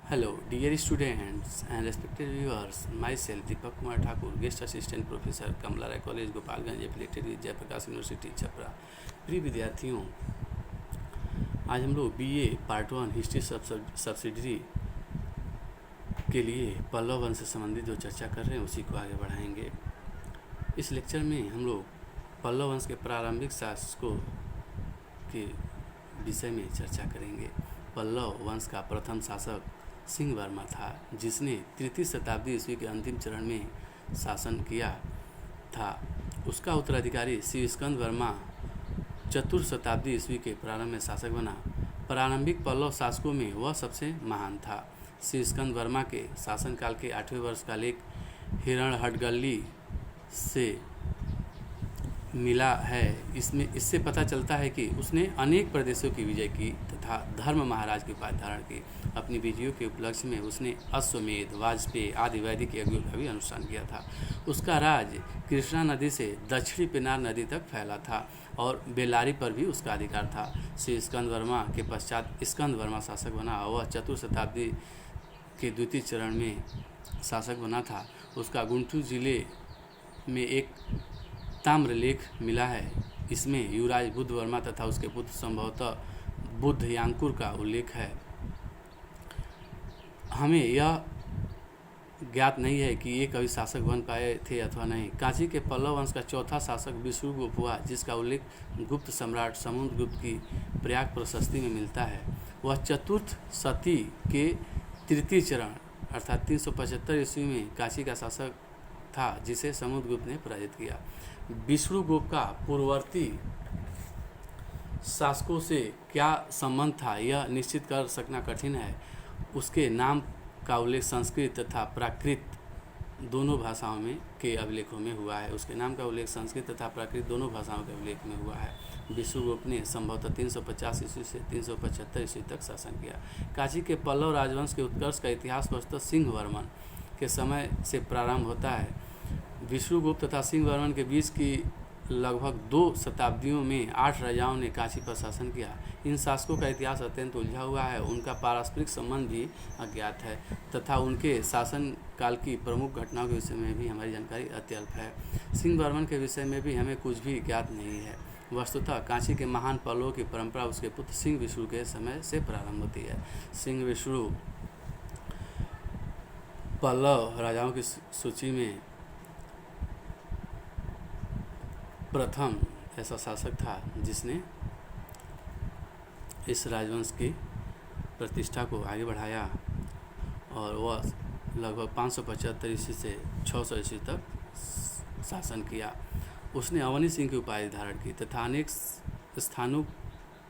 Hello, dear students and respected viewers. Myself, Deepak Kumar Thakur, Guest Assistant Professor, Kamala Rai College, Gopalganj, affiliated with Jayaprakash university Chapra. प्रिय विद्यार्थियों, आज हम लोग BA part 1 history subsidiary के लिए पल्लव वंश से संबंधित जो चर्चा कर रहे हैं उसी को आगे बढ़ाएंगे। इस लेक्चर में हम लोग पल्लव वंश के प्रारंभिक शासकों के विषय में चर्चा करेंगे। पल्लव वंश का प्रथम शासक सिंह वर्मा था, जिसने तृतीय शताब्दी ईस्वी के अंतिम चरण में शासन किया था। उसका उत्तराधिकारी श्री स्कंद वर्मा चतुर्थ शताब्दी ईस्वी के प्रारंभ में शासक बना। प्रारंभिक पल्लव शासकों में वह सबसे महान था। श्री स्कंद वर्मा के शासनकाल के 8वें वर्ष का लेख हिरणहट्टगली से मिला है। इससे पता चलता है कि उसने अनेक प्रदेशों की विजय की तथा धर्म महाराज की उपाधि धारण की। अपनी विजयों के उपलक्ष्य में उसने अश्वमेध, वाजपेयी आदि वैदिक यज्ञों का भी अनुष्ठान किया था। उसका राज कृष्णा नदी से दक्षिणी पेन्नार नदी तक फैला था और बेल्लारी पर भी उसका अधिकार था। श्री स्कंद वर्मा के पश्चात स्कंद वर्मा शासक बना। वह चतुर्थ शताब्दी के द्वितीय चरण में शासक बना था। उसका गुंटूर जिले में एक ताम्रलेख मिला है। इसमें युवराज बुद्ध वर्मा तथा उसके पुत्र संभवतः बुद्ध यांकुर का उल्लेख है। हमें यह ज्ञात नहीं है कि ये कभी शासक बन पाए थे अथवा नहीं। कांची के पल्लव वंश का चौथा शासक विष्णुगुप्त हुआ, जिसका उल्लेख गुप्त सम्राट समुद्रगुप्त की प्रयाग प्रशस्ति में मिलता है। वह चतुर्थ शती के तृतीय चरण अर्थात 375 ईस्वी में कांची का शासक था, जिसे समुद्रगुप्त ने पराजित किया। विष्णुगुप्त का पूर्ववर्ती शासकों से क्या संबंध था, यह निश्चित कर सकना कठिन है। उसके नाम का उल्लेख संस्कृत तथा प्राकृत दोनों भाषाओं में के अभिलेखों में हुआ है। उसके नाम का उल्लेख संस्कृत तथा प्राकृत दोनों भाषाओं के अभिलेख में हुआ है। विष्णुगुप्त ने संभवतः 350 ईस्वी से 375 ईस्वी तक शासन किया। कांची के पल्लव राजवंश के उत्कर्ष का इतिहास वस्तुतः सिंह वर्मन के समय से प्रारंभ होता है। विष्णुगुप्त तथा सिंह वर्मन के बीच की लगभग 2 शताब्दियों में 8 राजाओं ने कांची पर शासन किया। इन शासकों का इतिहास अत्यंत उलझा हुआ है। उनका पारस्परिक संबंध भी अज्ञात है तथा उनके शासन काल की प्रमुख घटनाओं के विषय में भी हमारी जानकारी अत्यल्प है। सिंह वर्मन के विषय में भी हमें कुछ भी ज्ञात नहीं है। वस्तुतः कांची के महान पल्लवों की परंपरा उसके पुत्र सिंह विष्णु के समय से प्रारंभ होती है। सिंह विष्णु पल्लव राजाओं की सूची में प्रथम ऐसा शासक था जिसने इस राजवंश की प्रतिष्ठा को आगे बढ़ाया और वह लगभग 575 ईस्वी से 600 ईस्वी तक शासन किया। उसने अवनी सिंह की उपाधि धारण की तथा अनेक स्थानों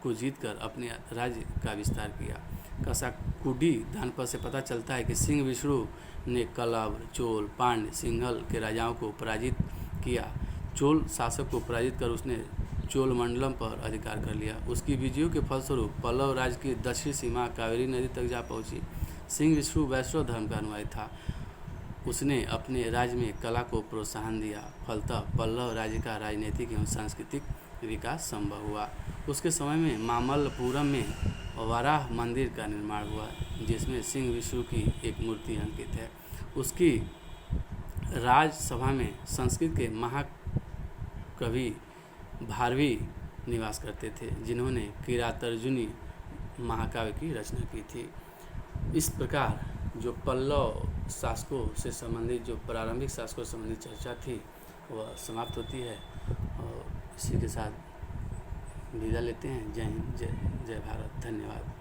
को जीतकर अपने राज्य का विस्तार किया। कसाकुडी दानपत्र से पता चलता है कि सिंह विष्णु ने कलव, चोल, पांड्य, सिंघल के राजाओं को पराजित किया। चोल शासक को पराजित कर उसने चोल मंडलम पर अधिकार कर लिया। उसकी विजयों के फलस्वरूप पल्लव राज्य की दक्षिणी सीमा कावेरी नदी तक जा पहुंची। सिंह विष्णु वैष्णव धर्म का अनुयायी था। उसने अपने राज्य में कला को प्रोत्साहन दिया। फलतः पल्लव राज्य का राजनीतिक एवं सांस्कृतिक विकास संभव हुआ। उसके समय में मामल्लपुरम में वराह मंदिर का निर्माण हुआ, जिसमें सिंह विष्णु की एक मूर्ति अंकित है। उसकी राजसभा में संस्कृत के महाकवि भारवी निवास करते थे, जिन्होंने किरातार्जुनी महाकाव्य की रचना की थी। इस प्रकार जो पल्लव शासकों से संबंधित जो प्रारंभिक शासकों से संबंधित चर्चा थी वह समाप्त होती है और इसी के साथ विदा लेते हैं। जय हिंद, जय भारत, धन्यवाद।